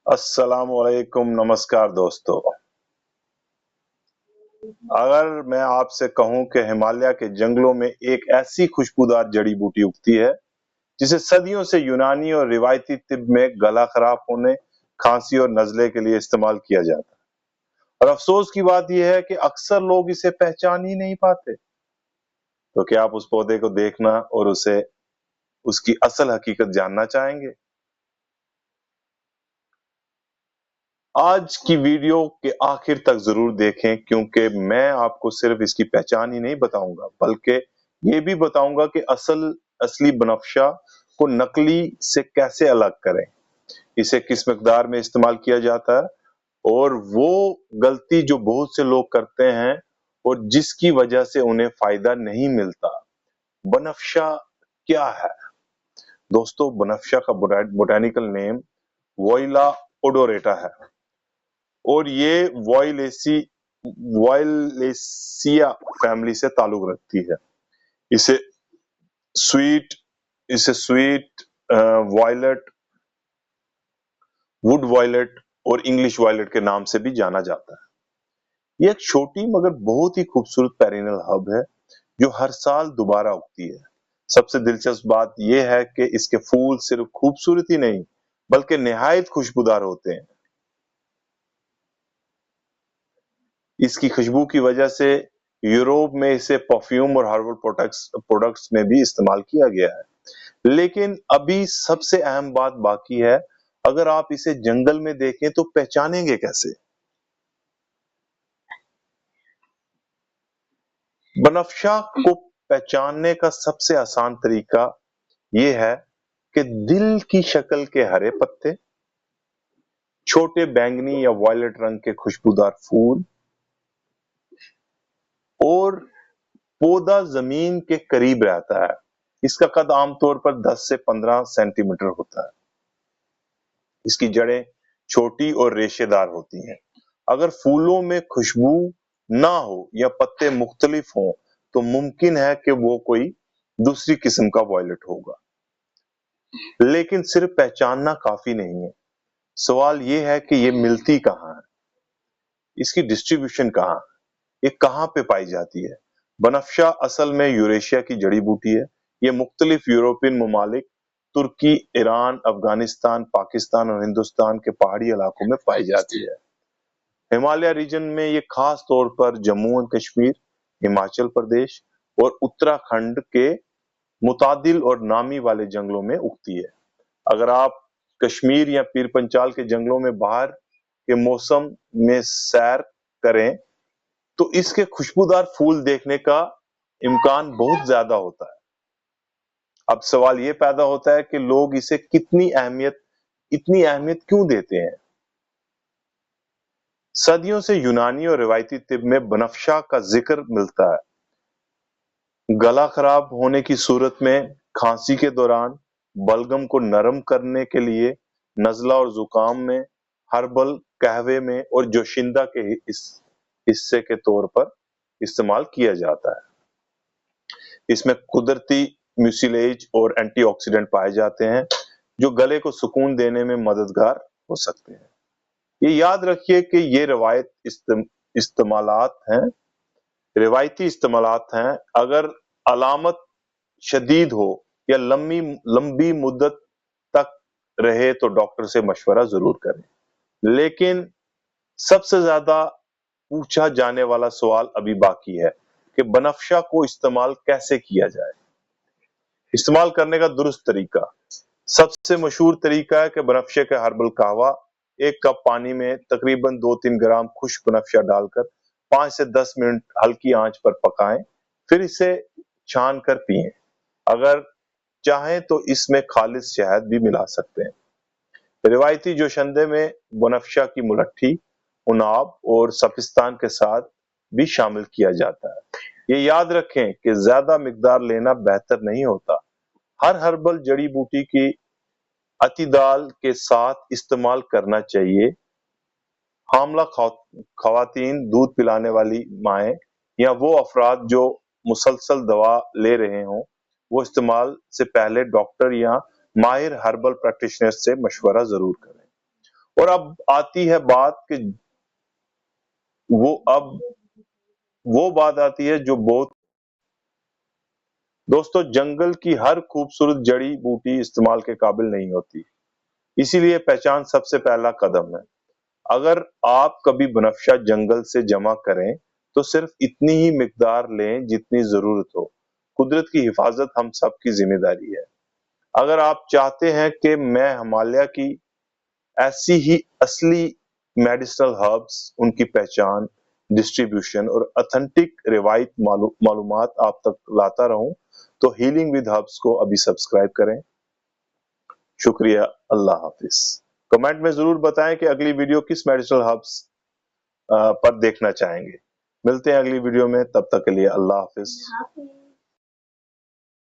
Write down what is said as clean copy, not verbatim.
अस्सलाम वालेकुम, नमस्कार दोस्तों। अगर मैं आपसे कहूं कि हिमालय के जंगलों में एक ऐसी खुशबूदार जड़ी बूटी उगती है जिसे सदियों से यूनानी और रिवायती तिब में गला खराब होने, खांसी और नजले के लिए इस्तेमाल किया जाता है। और अफसोस की बात यह है कि अक्सर लोग इसे पहचान ही नहीं पाते। तो क्या आप उस पौधे को देखना और उसे उसकी असल हकीकत जानना चाहेंगे? आज की वीडियो के आखिर तक जरूर देखें, क्योंकि मैं आपको सिर्फ इसकी पहचान ही नहीं बताऊंगा, बल्कि ये भी बताऊंगा कि असली बनफशा को नकली से कैसे अलग करें, इसे किस मिकदार में इस्तेमाल किया जाता है और वो गलती जो बहुत से लोग करते हैं और जिसकी वजह से उन्हें फायदा नहीं मिलता। बनफशा क्या है? दोस्तों, बनफशा का बोटैनिकल नेम वोइला ओडोरेटा है और ये वॉयलेसिया फैमिली से ताल्लुक रखती है। इसे स्वीट इसे स्वीट वायलेट, वुड वायलेट और इंग्लिश वायलेट के नाम से भी जाना जाता है। ये एक छोटी मगर बहुत ही खूबसूरत पेरिनल हर्ब है जो हर साल दोबारा उगती है। सबसे दिलचस्प बात यह है कि इसके फूल सिर्फ खूबसूरत ही नहीं बल्कि निहायत खुशबूदार होते हैं। इसकी खुशबू की वजह से यूरोप में इसे परफ्यूम और हर्बल प्रोडक्ट्स में भी इस्तेमाल किया गया है। लेकिन अभी सबसे अहम बात बाकी है। अगर आप इसे जंगल में देखें तो पहचानेंगे कैसे? बनफशा को पहचानने का सबसे आसान तरीका यह है कि दिल की शक्ल के हरे पत्ते, छोटे बैंगनी या वायलेट रंग के खुशबूदार फूल और पौधा जमीन के करीब रहता है। इसका कद आमतौर पर 10 से 15 सेंटीमीटर होता है। इसकी जड़ें छोटी और रेशेदार होती हैं। अगर फूलों में खुशबू ना हो या पत्ते मुख्तलिफ हों तो मुमकिन है कि वो कोई दूसरी किस्म का वायलेट होगा। लेकिन सिर्फ पहचानना काफी नहीं है। सवाल ये है कि ये मिलती कहाँ है, इसकी डिस्ट्रीब्यूशन कहाँ है, ये कहाँ पे पाई जाती है। बनफशा असल में यूरेशिया की जड़ी बूटी है। ये मुख्तलिफ यूरोपियन ममालिक, तुर्की, ईरान, अफगानिस्तान, पाकिस्तान और हिंदुस्तान के पहाड़ी इलाकों में पाई जाती है। हिमालय रीजन में ये खास तौर पर जम्मू एंड कश्मीर, हिमाचल प्रदेश और उत्तराखंड के मुतादिल और नामी वाले जंगलों में उगती है। अगर आप कश्मीर या पीर पंचाल के जंगलों में बाहर के मौसम में सैर करें तो इसके खुशबूदार फूल देखने का इम्कान बहुत ज्यादा होता है। अब सवाल ये पैदा होता है कि लोग इसे इतनी अहमियत क्यों देते हैं? सदियों से यूनानी और रिवायती तिब में बनफशा का जिक्र मिलता है। गला खराब होने की सूरत में, खांसी के दौरान, बलगम को नरम करने के लिए, नजला और जुकाम में, हर्बल कहवे में और जोशिंदा के हिस्से के तौर पर इस्तेमाल किया जाता है। इसमें कुदरती म्यूसिलेज और एंटीऑक्सीडेंट पाए जाते हैं जो गले को सुकून देने में मददगार हो सकते हैं। ये याद रखिए कि ये रिवायती इस्तेमालात हैं। अगर अलामत शदीद हो या लंबी मुद्दत तक रहे तो डॉक्टर से मशवरा जरूर करें। लेकिन सबसे ज्यादा पूछा जाने वाला सवाल अभी बाकी है कि बनफशा को इस्तेमाल कैसे किया जाए। इस्तेमाल करने का दुरुस्त तरीका। सबसे मशहूर तरीका है कि बनफशे का हर्बल कहवा 1 कप पानी में तकरीबन 2-3 ग्राम खुश्क बनफशा डालकर 5 से 10 मिनट हल्की आंच पर पकाएं, फिर इसे छान कर पिएं। अगर चाहें तो इसमें खालिस शहद भी मिला सकते हैं। रिवायती जोशंदे में बनफशा की मुलट्ठी, उनाब और सफिस्तान के साथ भी शामिल किया जाता है। ये याद रखें कि ज्यादा मिकदार लेना बेहतर नहीं होता। हर हर्बल जड़ी बूटी की अतिदाल के साथ इस्तेमाल करना चाहिए। हामला खवातीन, दूध पिलाने वाली माएं या वो अफराद जो मुसलसल दवा ले रहे हों, वो इस्तेमाल से पहले डॉक्टर या माहिर हर्बल प्रैक्टिशनर से मशवरा जरूर करें। اور اب آتی ہے بات کہ وہ بات آتی ہے جو بہت دوستو جنگل کی ہر خوبصورت جڑی بوٹی استعمال کے قابل نہیں ہوتی، اسی لیے پہچان سب سے پہلا قدم ہے۔ اگر آپ کبھی بنفشہ جنگل سے جمع کریں تو صرف اتنی ہی مقدار لیں جتنی ضرورت ہو۔ قدرت کی حفاظت ہم سب کی ذمہ داری ہے۔ اگر آپ چاہتے ہیں کہ میں ہمالیہ کی ایسی ہی اصلی میڈیسنل ہربس، ان کی پہچان، ڈسٹریبیوشن اور اتھینٹک روایت معلومات آپ تک لاتا رہوں تو ہیلنگ ود ہربس کو ابھی سبسکرائب کریں۔ شکریہ، اللہ حافظ۔ کمنٹ میں ضرور بتائیں کہ اگلی ویڈیو کس میڈیسنل ہربس پر دیکھنا چاہیں گے۔ ملتے ہیں اگلی ویڈیو میں، تب تک کے لیے اللہ حافظ۔